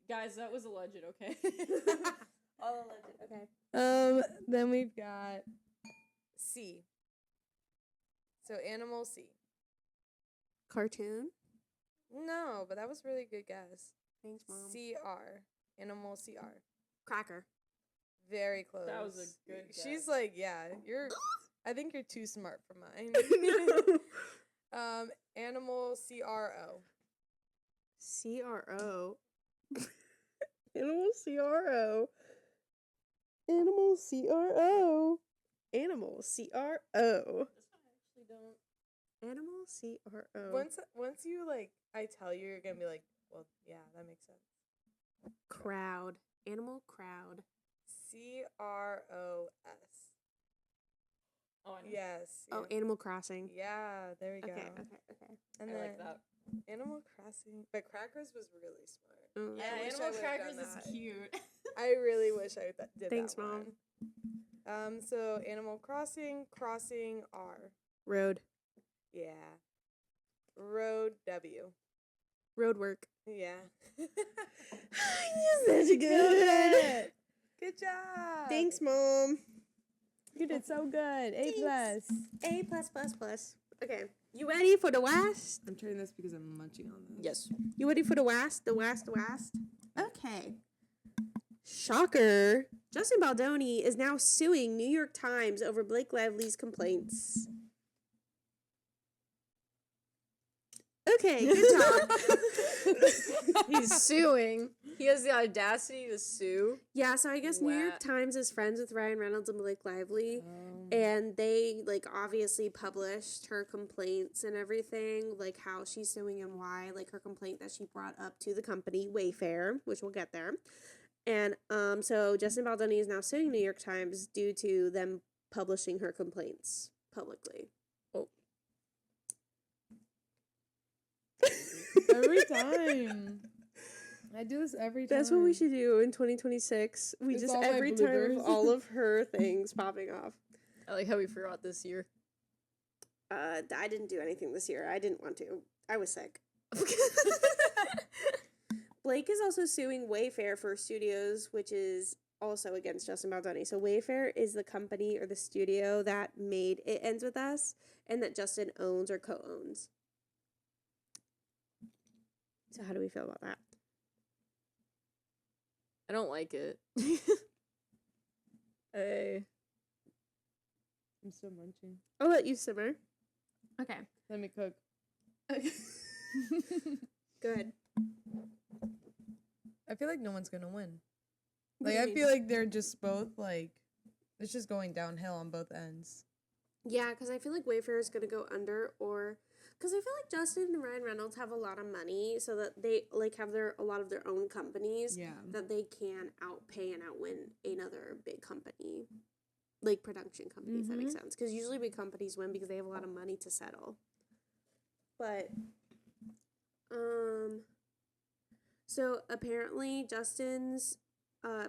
guys, that was alleged, okay? All alleged. Okay. Then we've got C. So animal C. Cartoon. No, but that was really good guess. Thanks, Mom. CR. Animal CR. Cracker. Very close. That was a good She's guess. like, yeah, I think you're too smart for mine. Animal CRO. CRO. Animal CRO. Animal CRO. Animal CRO. This one I actually don't. Animal CRO. Once you like, I tell you, you're gonna be like, well, yeah, that makes sense. Crowd. Animal Crowd. CROS. Oh, I know. Yes. Oh, yeah. Animal Crossing. Yeah, there we go. Okay. And I then like that. Animal Crossing, but Crackers was really smart. Mm. I wish I Animal would've Crackers done is that. cute. I really wish I did Thanks, that Mom. one. So Animal Crossing, Crossing R. Road. Yeah. Road W. Road work. Yeah. You're such a good. Good job. Thanks, Mom. You did so good. A Thanks. plus. A+++. Okay. You ready for the last? I'm trying this because I'm munching on this. Yes. You ready for the last? The last? Okay. Shocker. Justin Baldoni is now suing New York Times over Blake Lively's complaints. Okay, good job. He's suing. He has the audacity to sue. Yeah, so I guess New York Wow. Times is friends with Ryan Reynolds and Blake Lively. Um, And they, like, obviously published her complaints and everything, like, how she's suing and why, like, her complaint that she brought up to the company, Wayfair, which we'll get there. And, so Justin Baldoni is now suing New York Times due to them publishing her complaints publicly. Every time. I do this every time. That's what we should do in 2026. We It's just, all my every time, bloopers. of all of her things popping off. I like how we forgot this year. I didn't do anything this year. I didn't want to. I was sick. Blake is also suing Wayfair for studios, which is also against Justin Baldoni. So Wayfair is the company or the studio that made It Ends With Us and that Justin owns or co-owns. So how do we feel about that? I don't like it. Hey. I'm still munching. I'll let you simmer. Okay. Let me cook. Good. I feel like no one's gonna win. What do Like you I mean? feel like they're just both like it's just going downhill on both ends. Yeah, because I feel like Wayfair is going to go under, or because I feel like Justin and Ryan Reynolds have a lot of money, so that they like have a lot of their own companies Yeah. that they can outpay and outwin another big company, like production companies. That makes sense, because usually big companies win because they have a lot of money to settle. But, so apparently Justin's,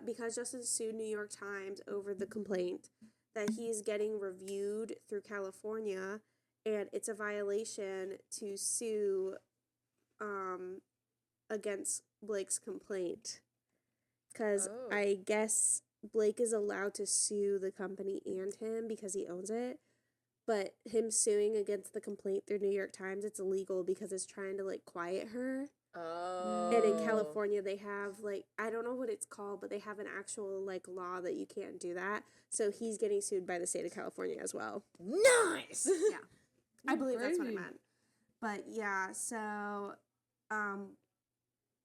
because Justin sued New York Times over the complaint, that he's getting reviewed through California, and it's a violation to sue against Blake's complaint. Because Oh. I guess Blake is allowed to sue the company and him because he owns it. But him suing against the complaint through New York Times, it's illegal because it's trying to, like, quiet her. Oh. And in California, they have, like, I don't know what it's called, but they have an actual, like, law that you can't do that. So he's getting sued by the state of California as well. Nice. Yeah. I believe that's what I Crazy. meant. But, yeah, so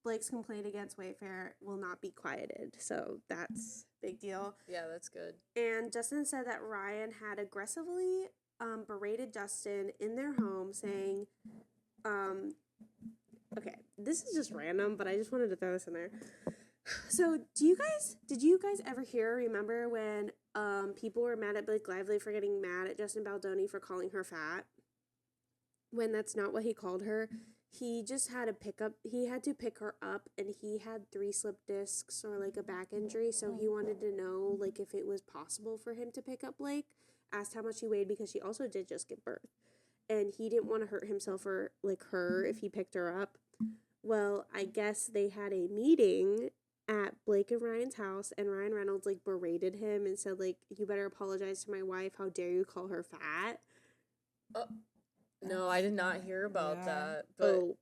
Blake's complaint against Wayfair will not be quieted. So that's big deal. Yeah, that's good. And Justin said that Ryan had aggressively berated Justin in their home, saying, okay, this is just random, but I just wanted to throw this in there. So, did you guys ever hear or remember when people were mad at Blake Lively for getting mad at Justin Baldoni for calling her fat? When that's not what he called her. He just had he had to pick her up, and he had 3 slip discs or like a back injury, so he wanted to know like if it was possible for him to pick up Blake, asked how much he weighed because she also did just give birth. And he didn't want to hurt himself or like her if he picked her up. Well, I guess they had a meeting at Blake and Ryan's house, and Ryan Reynolds like berated him and said like, "You better apologize to my wife. How dare you call her fat?" No, I did not hear about Yeah. that. But Oh,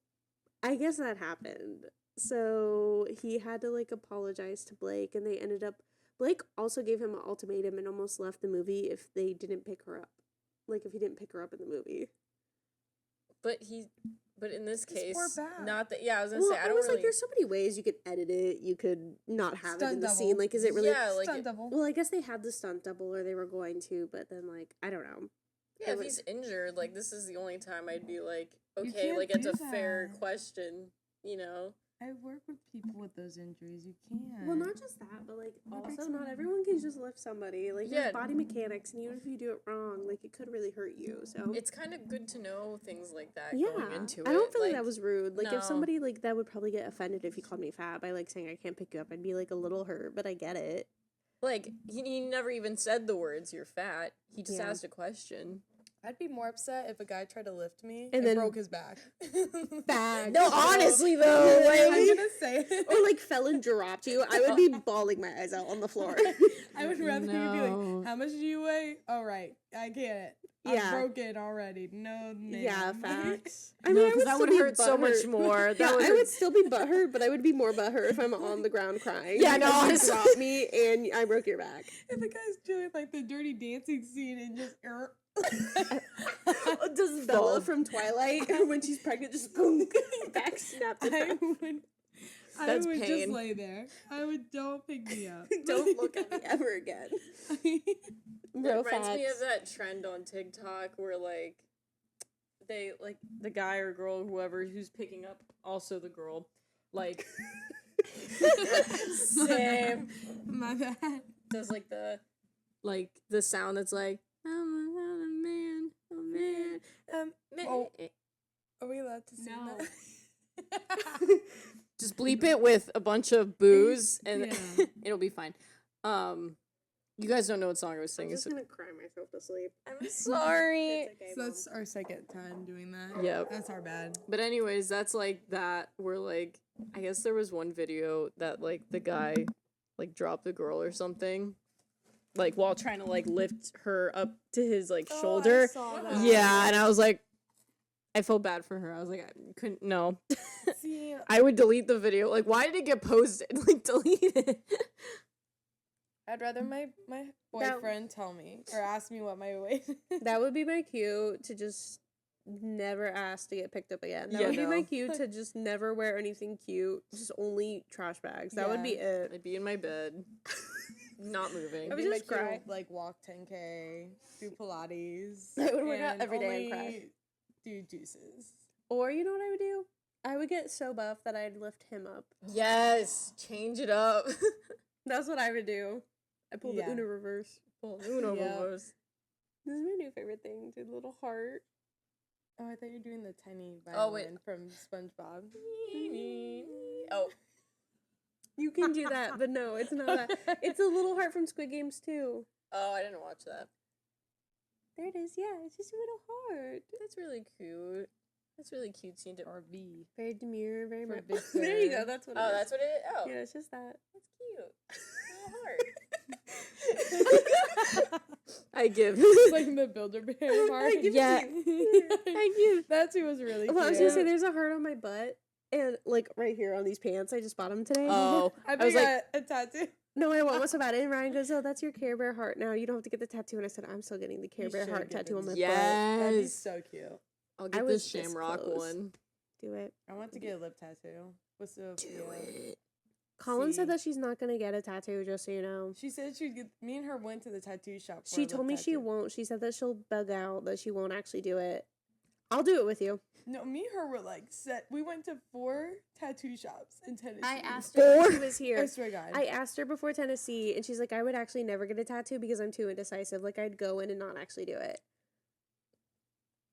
I guess that happened. So he had to like apologize to Blake, and they ended up. Blake also gave him an ultimatum and almost left the movie if they didn't pick her up. Like if he didn't pick her up in the movie. but in this case, poor bat. not that. Yeah, I was gonna Well, say I I don't was really. like, there's so many ways you could edit it. You could not have it in Stunt the double. scene. Like, is it really? Yeah, like Stunt double. Well, I guess they had the stunt double, or they were going to, but then like I don't know. yeah, if it he's was- injured, like this is the only time I'd be like, You okay, can't like it's do a fair that. question, you know. I work with people with those injuries. You can't. Well, not just that, but like That breaks also my not heart. everyone can just lift somebody. Like Yeah. there's body mechanics, and even if you do it wrong, like it could really hurt you. So It's kind of good to know things like that yeah, going into it. I don't feel like that was rude. Like no. if somebody like that would probably get offended if he called me fat by like saying I can't pick you up. I'd be like a little hurt, but I get it. Like, he never even said the words, "You're fat." He just Yeah. asked a question. I'd be more upset if a guy tried to lift me And and then- broke his back. Facts. No, honestly, though. I'm Like, gonna say it. Or like fell and dropped you, I would be bawling my eyes out on the floor. I would rather you be No. like, how much do you weigh? All right, I can't. Yeah. I'm broken already. No, ma'am. Yeah, facts. I no, mean, I because would that still would be hurt so much butthurt. more. That Yeah, would I hurt- would still be butthurt, but I would be more butthurt if I'm on the ground crying. Yeah, no, because you honestly. dropped me and I broke your back. If the guy's doing like the dirty dancing scene and just Does Bella Fall. from Twilight when she's pregnant just back snapped in I half? would, I That's would pain. just lay there. I would don't pick me up. Don't look at me ever again. It Bro, reminds me of facts. that trend on TikTok where, like, they, like, the guy or girl, whoever, who's picking up also the girl, like, same, My bad. does, like, the sound that's like, I'm a man, a man, man. Oh. Are we allowed to sing No. that? Just bleep it with a bunch of booze, and Yeah. it'll be fine. You guys don't know what song I was I'm singing, just so gonna cry myself to sleep. I'm sorry. It's okay, So Mom. that's our second time doing that. Yep. That's our bad. But anyways, that's like that where like I guess there was one video that like the guy like dropped the girl or something. Like while trying to like lift her up to his like shoulder. Yeah, and I was like I felt bad for her. I was like I couldn't no. See, I would delete the video. Like why did it get posted? Like delete it. I'd rather my boyfriend tell me or ask me what my weight is. That would be my cue to just never ask to get picked up again. That Yeah, would be my no. cue to just never wear anything cute. Just only trash bags. That would be it. I'd be in my bed. Not moving. I would Be my just cue, cry. like walk 10K, do Pilates. I would work out and every day and only cry. do juices. Or you know what I would do? I would get so buff that I'd lift him up. Yes, change it up. That's what I would do. I pull Yeah. the Uno reverse. Oh, Uno Yep. reverse. This is my new favorite thing. Do the little heart. Oh, I thought you were doing the tiny Oh, wait. violin from SpongeBob. Oh, You can do that, but no, it's not that. It's a little heart from Squid Games too. oh, I didn't watch that. There it is. Yeah, it's just a little heart. That's really cute. That's really cutesy. To... Or V. Very demure, very For much. Victor. There you go. That's what. Oh, it is. that's what it is. Oh, Yeah, it's just that. that's cute. Little heart. I give. It's like the Builder-Bear part. give it to Yeah. you. I give. That's who was really cute. Well, I was gonna say there's a heart on my butt and like right here on these pants. I just bought them today. Oh, I was think like, a tattoo. No, I want one so bad. And Ryan goes, "Oh, that's your Care Bear heart now. You don't have to get the tattoo." And I said, "I'm still getting the Care You Bear should heart get tattoo it. on my butt. That'd be yes. so cute. I'll I get was this this shamrock close. one. Do it. I want to get a lip tattoo with Sophia. Colin said See. that she's not gonna get a tattoo, just so you know. She said she'd get. Me and her went to the tattoo shop. For She a lip told me she tattoo. won't. She said that she'll bug out, that she won't actually do it. I'll do it with you. No, me and her were like set. We went to 4 tattoo shops in Tennessee. I asked her when she Four? was I here. swear to God. I asked her before Tennessee, and she's like, I would actually never get a tattoo because I'm too indecisive. Like, I'd go in and not actually do it.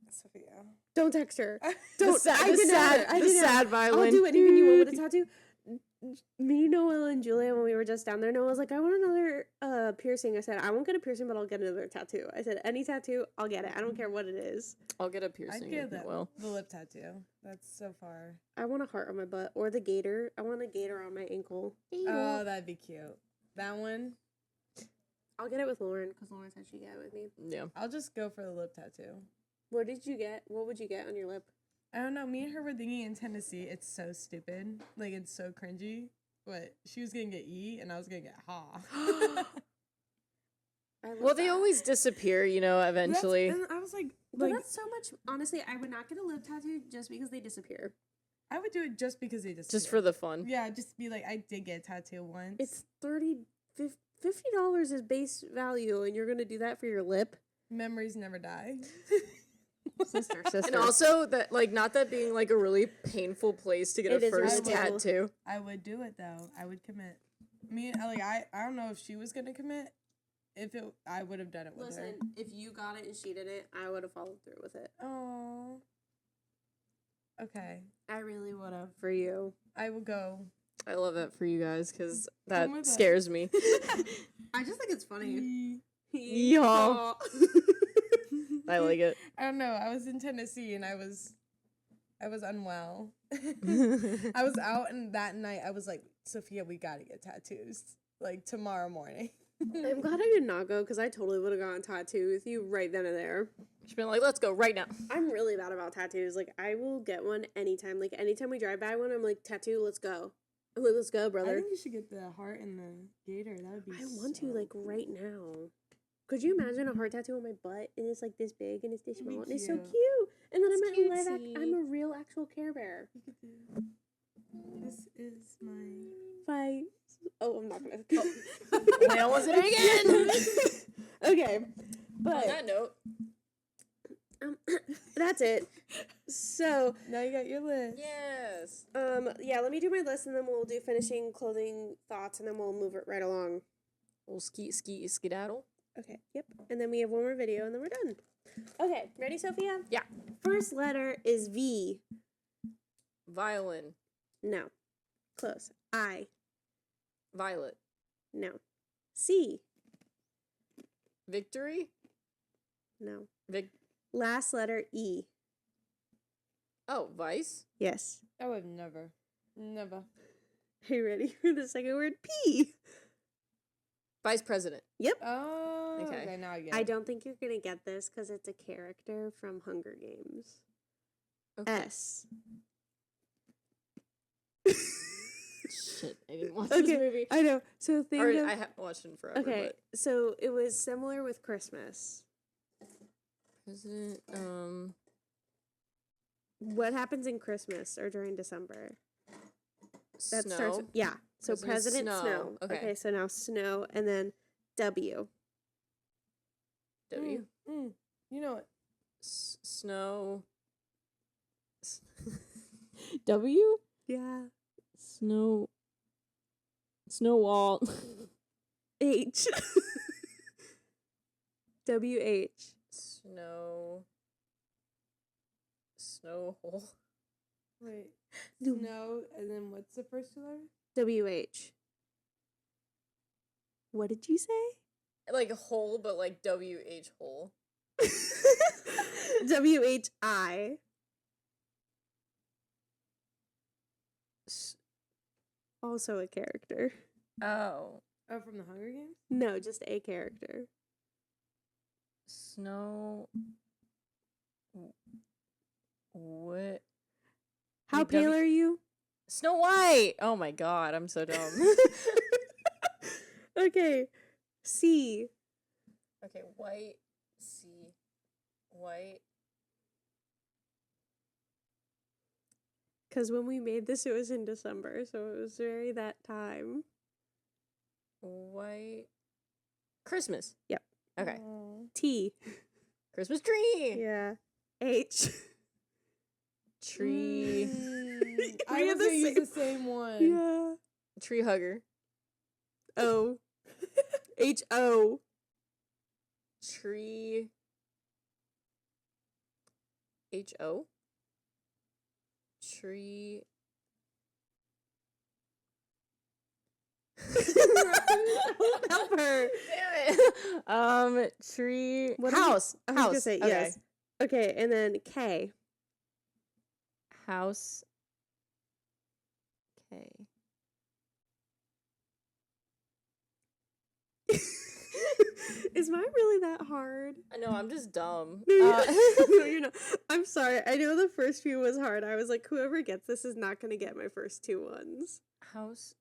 Sophia. Don't text her. The Don't. sad, I the did sad, not. I the did not. sad violin. I'll do anything you want with a tattoo. Me, Noelle, and Julia, when we were just down there, Noelle was like, I want another piercing. I said, I won't get a piercing, but I'll get another tattoo. I said, any tattoo, I'll get it. I don't care what it is. I'll get a I'd piercing. get if that. it will. The lip tattoo. That's so far. I want a heart on my butt or the gator. I want a gator on my ankle. Oh, that'd be cute. That one. I'll get it with Lauren because Lauren said she'd get it with me. Yeah. I'll just go for the lip tattoo. What did you get? What would you get on your lip? I don't know. Me and her were thinking in Tennessee. It's so stupid. Like, it's so cringy. But she was going to get E, and I was going to get Ha. I love Well, they that. always disappear, you know, eventually. And I was like, But that's so much. Honestly, I would not get a lip tattoo just because they disappear. I would do it just because they just Just for the fun. Yeah, just be like, I did get a tattoo once. It's $50 is base value, and you're gonna do that for your lip. Memories never die. Sister. And also that like not that being like a really painful place to get It a is first really painful. tattoo. I would do it though. I would commit. I don't know if she was gonna commit. I would have done it with her. Listen, if you got it and she didn't, I would have followed through with it. Oh. Okay. I really would have for you. I will go. I love that for you guys because that with it. scares me. I just think it's funny. Y'all. I like it. I don't know. I was in Tennessee and I was unwell. I was out and that night I was like, Sophia, we gotta get tattoos. Like tomorrow morning. I'm glad I did not go because I totally would have gotten a tattoo with you right then and there. She's been like, let's go right now. I'm really bad about tattoos. Like, I will get one anytime. Like, anytime we drive by one, I'm like, tattoo, let's go. I'm like, let's go, I brother. think you should get the heart and the gator. That would be. I want to, so like, right now. Could you imagine a heart tattoo on my butt and it's like this big and it's this It'd be small and it's so cute. cute? And then It's I'm a real actual Care Bear. You could do. This is my. Bye. Oh, I'm not gonna. I almost did it again. Okay, On but that note, that's it. So, Now you got your list. yes. yeah, let me do my list and then we'll do finishing clothing thoughts and then we'll move it right along. We'll skedaddle. Okay, yep. And then we have one more video and then we're done. Okay, ready, Sophia? Yeah. First letter is V. Violin. No. Close. I. Violet. No. C. Victory. No. Last letter E. Oh, Vice. Yes. I would never. Never. Are you ready for the second word? P. Vice President. Yep. Oh, Okay. okay. Now I get I it. don't think you're going to get this because it's a character from Hunger Games. Okay. S. Shit, I didn't watch Okay, this movie. I know. So think Or of... I haven't watched it in forever. Okay, so it was similar with Christmas. But President. What happens in Christmas or during December? That Snow. starts with, yeah. So President President Snow. Snow. Okay. So now Snow and then W. W. You know it. Snow. W. Yeah. Snow. Snowwall. H. WH. Snow. Snowhole. Wait. No. Snow, and then what's the first two letters? WH. What did you say? Like hole, but like WH hole. WHI. Also a character. Oh. Oh, from the Hunger Games? No, just a character. Snow. What? How Wait, pale are you? Snow White. Oh my god, I'm so dumb. Okay. C. Okay, white. C. White. Because when we made this, it was in December, so it was very that time. White. Christmas. Yep. Okay. T. Christmas tree. Yeah. H. Tree. I We was had the gonna use same- the same one. Yeah. Tree hugger. O. H-O. Tree. H-O. Tree. Help her. Damn it. Tree. What House. I was gonna House. say Okay. yes. Okay, and then K. House. K. Is mine really that hard? I know, I'm just dumb. No, no, you're not. I'm sorry. I know the first few was hard. I was like, whoever gets this is not gonna get my first two ones. House.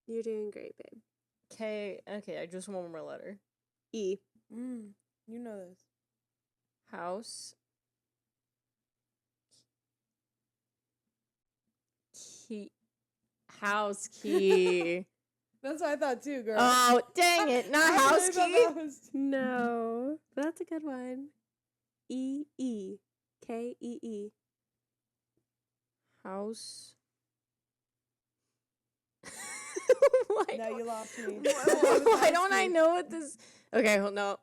You're doing great, babe. K. Okay, I just want one more letter. E. You know this. House. Key. House key. That's what I thought too, girl. Oh, dang it. Not I house really thought key. that was- No, but that's a good one. Keekee. House. Now you lost me. Why don't I know what this? Okay, no,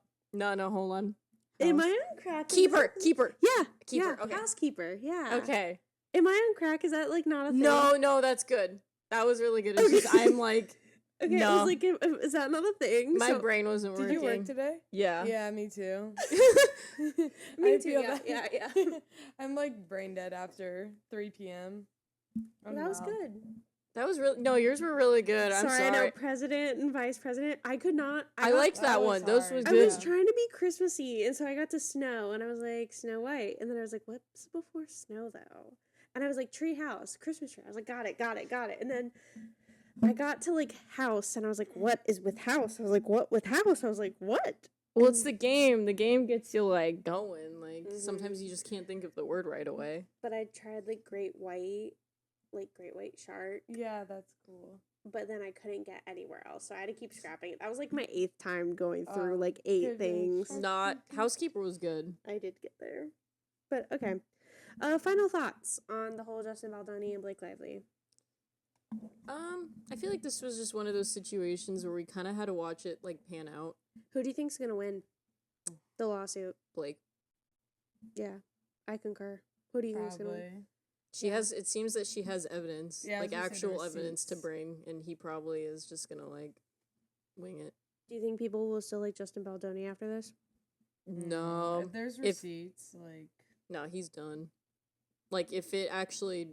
hold on. Am House. I on crack? Keeper. Yeah. Keeper, Yeah. okay. Housekeeper. Yeah. Okay. Am I on crack? Is that like not a thing? No, that's good. That was really good. It's just I'm like, Okay, I no. was like, is that not a thing? My brain wasn't Did working. you work today? Yeah. Yeah, me too. Me I too. feel Yeah, that. yeah. I'm like brain dead after 3 p.m. That was good. That was really no. Yours were really good. I'm sorry, I know sorry. president and vice president. I could not. I liked that That was one. Those hard. was I good. was trying to be Christmassy, and so I got to snow, and I was like Snow White, and then I was like, what's before snow though? And I was like tree house, Christmas tree. I was like, got it, and then I got to like house, and I was like, what is with house? I was like, what with house? I was like, what? Well, it's the game. The game gets you like going. Like Mhm. sometimes you just can't think of the word right away. But I tried like great white shark, Yeah, that's cool. but then I couldn't get anywhere else, so I had to keep scrapping. That was like my 8th time going through Oh, like 8 goodness. things. Not housekeeper was good. I did get there, but okay. Final thoughts on the whole Justin Baldoni and Blake Lively. I feel like this was just one of those situations where we kind of had to watch it like pan out. Who do you think's gonna win the lawsuit? Blake. Yeah, I concur. Who do you think's gonna win? Probably. She has. It seems that she has evidence, Yeah, I was like gonna say the actual evidence to receipts. bring, and he probably is just gonna like wing it. Do you think people will still like Justin Baldoni after this? No, If there's if- receipts, like no, he's done. Like if it actually,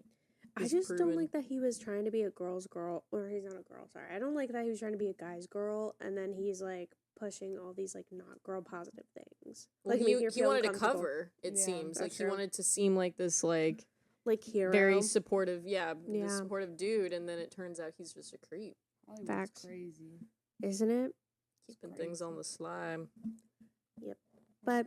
I is just don't proven- like that he was trying to be a girl's girl, or he's not a girl. Sorry, I don't like that he was trying to be a guy's girl, and then he's like pushing all these like not girl positive things. Well, like make he her feel wanted to uncomfortable. cover. It Yeah, seems like that's he true. wanted to seem like this like like hero. very supportive. Yeah, Yeah. this supportive dude, and then it turns out he's just a creep, Hollywood's Facts. crazy. Isn't it? keeping things on the slime. But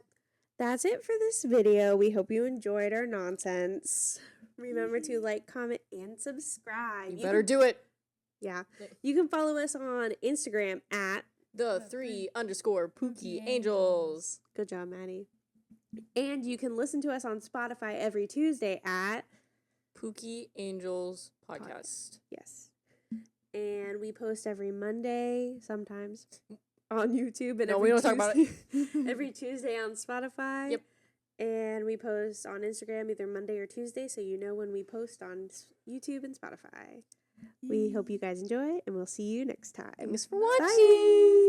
that's it for this video. We hope you enjoyed our nonsense. Remember to like, comment, and subscribe. You better do it. Yeah. You can follow us on Instagram at The 3_pookie Pookie angels. good job, Maddie. And you can listen to us on Spotify every Tuesday at Pookie Angels podcast. yes. And we post every Monday, sometimes on YouTube, and No, every we don't talk about it. every Tuesday on Spotify. Yep. And we post on Instagram either Monday or Tuesday, so you know when we post on YouTube and Spotify. We hope you guys enjoy, and we'll see you next time. Thanks for watching. Bye.